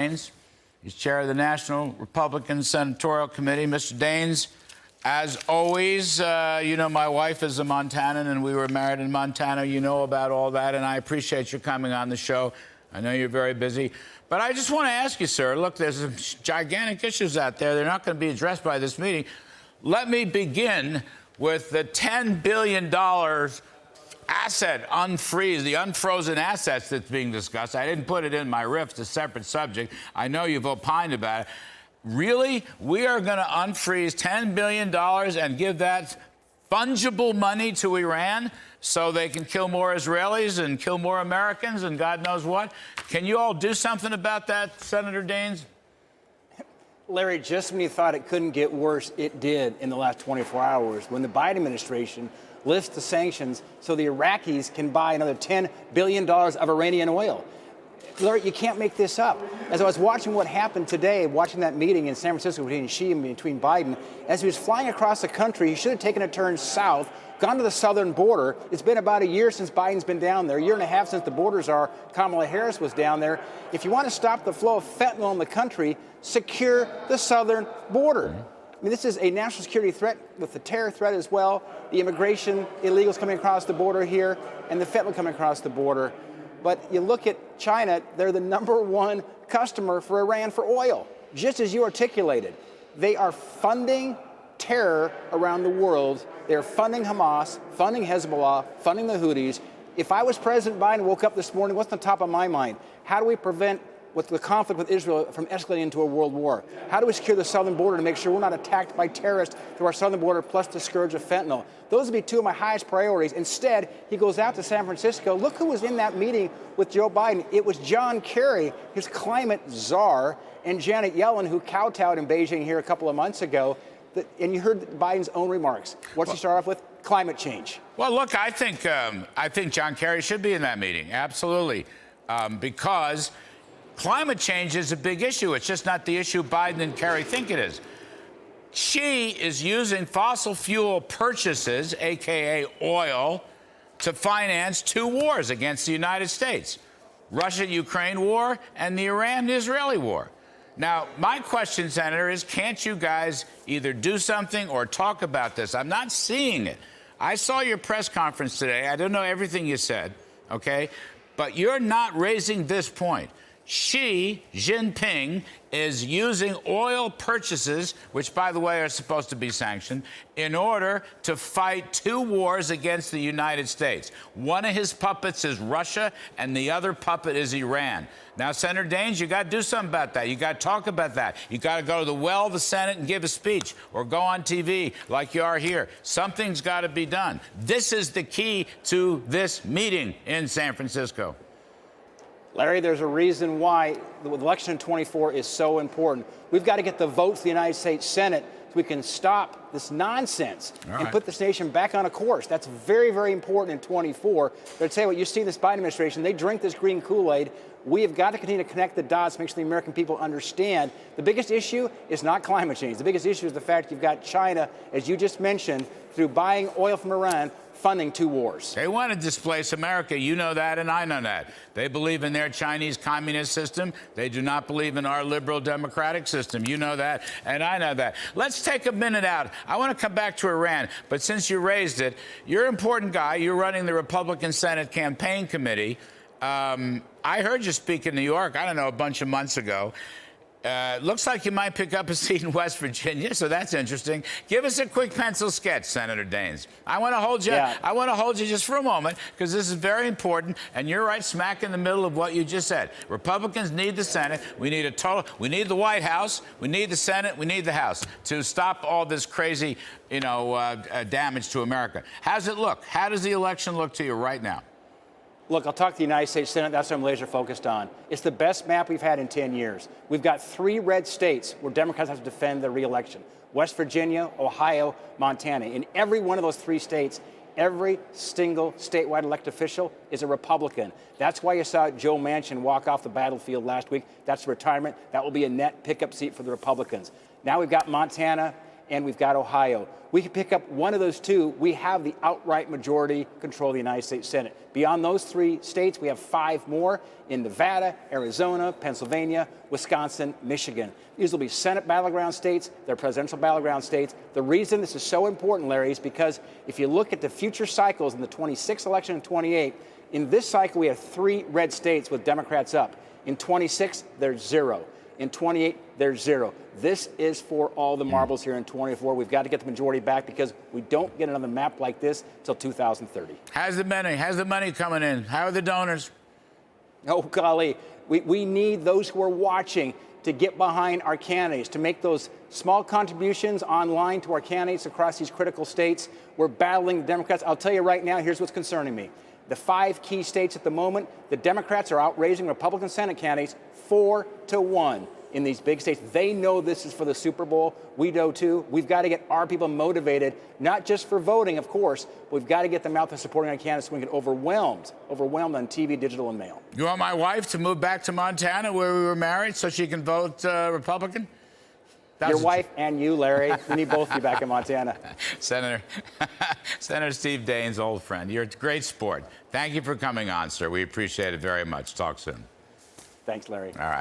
Daines. He's chair of the National Republican Senatorial Committee. Mr. Daines, as always, you know my wife is a Montanan, and we were married in Montana. You know about all that, and I appreciate you coming on the show. I know you're very busy. But I just want to ask you, sir, look, there's some gigantic issues out there. They're not going to be addressed by this meeting. Let me begin with the $10 billion asset unfreeze, the unfrozen assets that's being discussed. I didn't put it in my riff. It's a separate subject. I know you've opined about it. Really? We are going to unfreeze $10 billion and give that fungible money to Iran so they can kill more Israelis and kill more Americans and God knows what? Can you all do something about that, Senator Daines? Larry, just when you thought it couldn't get worse, it did in the last 24 hours when the Biden administration lifts the sanctions so the Iraqis can buy another $10 billion of Iranian oil. Larry, you can't make this up. As I was watching what happened today, watching that meeting in San Francisco between Xi and between Biden, as he was flying across the country, he should have taken a turn south, gone to the southern border. It's been about a year since Biden's been down there, a year and a half since the borders are. Kamala Harris was down there. If you want to stop the flow of fentanyl in the country, secure the southern border. I mean, this is a national security threat with the terror threat as well, the immigration illegals coming across the border here, and the fentanyl coming across the border. But you look at China, they're the #1 customer for Iran for oil, just as you articulated. They are funding terror around the world. They're funding Hamas, funding Hezbollah, funding the Houthis. If I was President Biden, woke up this morning, what's on top of my mind? How do we prevent with the conflict with Israel from escalating into a world war? How do we secure the southern border to make sure we're not attacked by terrorists through our southern border, plus the scourge of fentanyl? Those would be two of my highest priorities. Instead, he goes out to San Francisco. Look who was in that meeting with Joe Biden. It was John Kerry, his climate czar, and Janet Yellen, who kowtowed in Beijing here a couple of months ago. And you heard Biden's own remarks. What's he start off with? Climate change. Well, look, I think John Kerry should be in that meeting, absolutely, because climate change is a big issue. It's just not the issue Biden and Kerry think it is. Xi is using fossil fuel purchases, a.k.a. oil, to finance two wars against the United States, Russia-Ukraine war and the Iran-Israeli war. Now, my question, Senator, is can't you guys either do something or talk about this? I'm not seeing it. I saw your press conference today. I don't know everything you said, okay? But you're not raising this point. Xi Jinping is using oil purchases, which, by the way, are supposed to be sanctioned, in order to fight two wars against the United States. One of his puppets is Russia, and the other puppet is Iran. Now, Senator Daines, you got to do something about that. You got to talk about that. You got to go to the well of the Senate and give a speech, or go on TV like you are here. Something's got to be done. This is the key to this meeting in San Francisco. Larry, there's a reason why the election in 24 is so important. We've got to get the votes of the United States Senate so we can stop this nonsense and put this nation back on a course. That's very, very important in 24. But I'd say what you see this Biden administration, they drink this green Kool-Aid. We have got to continue to connect the dots, make sure the American people understand the biggest issue is not climate change. The biggest issue is the fact you've got China, as you just mentioned, through buying oil from Iran, funding two wars. They want to displace America. You know that, and I know that. They believe in their Chinese communist system. They do not believe in our liberal democratic system. You know that, and I know that. Let's take a minute out. I want to come back to Iran, but since you raised it, you're an important guy. You're running the Republican Senate Campaign Committee. I heard you speak in New York, I don't know, a bunch of months ago. Looks like you might pick up a seat in West Virginia, so that's interesting. Give us a quick pencil sketch, Senator Daines. I want to hold you. Yeah. I want to hold you just for a moment because this is very important, and you're right smack in the middle of what you just said. Republicans need the Senate. We need the White House. We need the Senate. We need the House to stop all this crazy, damage to America. How's it look? How does the election look to you right now? Look, I'll talk to the United States Senate. That's what I'm laser focused on. It's the best map we've had in 10 years. We've got 3 red states where Democrats have to defend their reelection: West Virginia, Ohio, Montana. In every one of those 3 states, every single statewide elected official is a Republican. That's why you saw Joe Manchin walk off the battlefield last week. That's retirement. That will be a net pickup seat for the Republicans. Now we've got Montana and we've got Ohio. We can pick up one of those two. We have the outright majority control of the United States Senate. Beyond those 3 states, we have 5 more in Nevada, Arizona, Pennsylvania, Wisconsin, Michigan. These will be Senate battleground states. They're presidential battleground states. The reason this is so important, Larry, is because if you look at the future cycles in the 26th election and 28, in this cycle, we have 3 red states with Democrats up. In 26, there's 0. In 28, there's 0. This is for all the marbles here in 24. We've got to get the majority back because we don't get another map like this until 2030. How's the money coming in? How are the donors? Oh, golly. We need those who are watching to get behind our candidates, to make those small contributions online to our candidates across these critical states. We're battling the Democrats. I'll tell you right now, here's what's concerning me. The 5 key states at the moment, the Democrats are outraising Republican Senate candidates 4-1 in these big states. They know this is for the Super Bowl. We know too. We've got to get our people motivated, not just for voting, of course. But we've got to get them out there supporting our candidates so we can get overwhelmed on TV, digital, and mail. You want my wife to move back to Montana where we were married so she can vote Republican? Your wife and you, Larry. We need both of you back in Montana. Senator Steve Daines, old friend. You're a great sport. Thank you for coming on, sir. We appreciate it very much. Talk soon. Thanks, Larry. All right.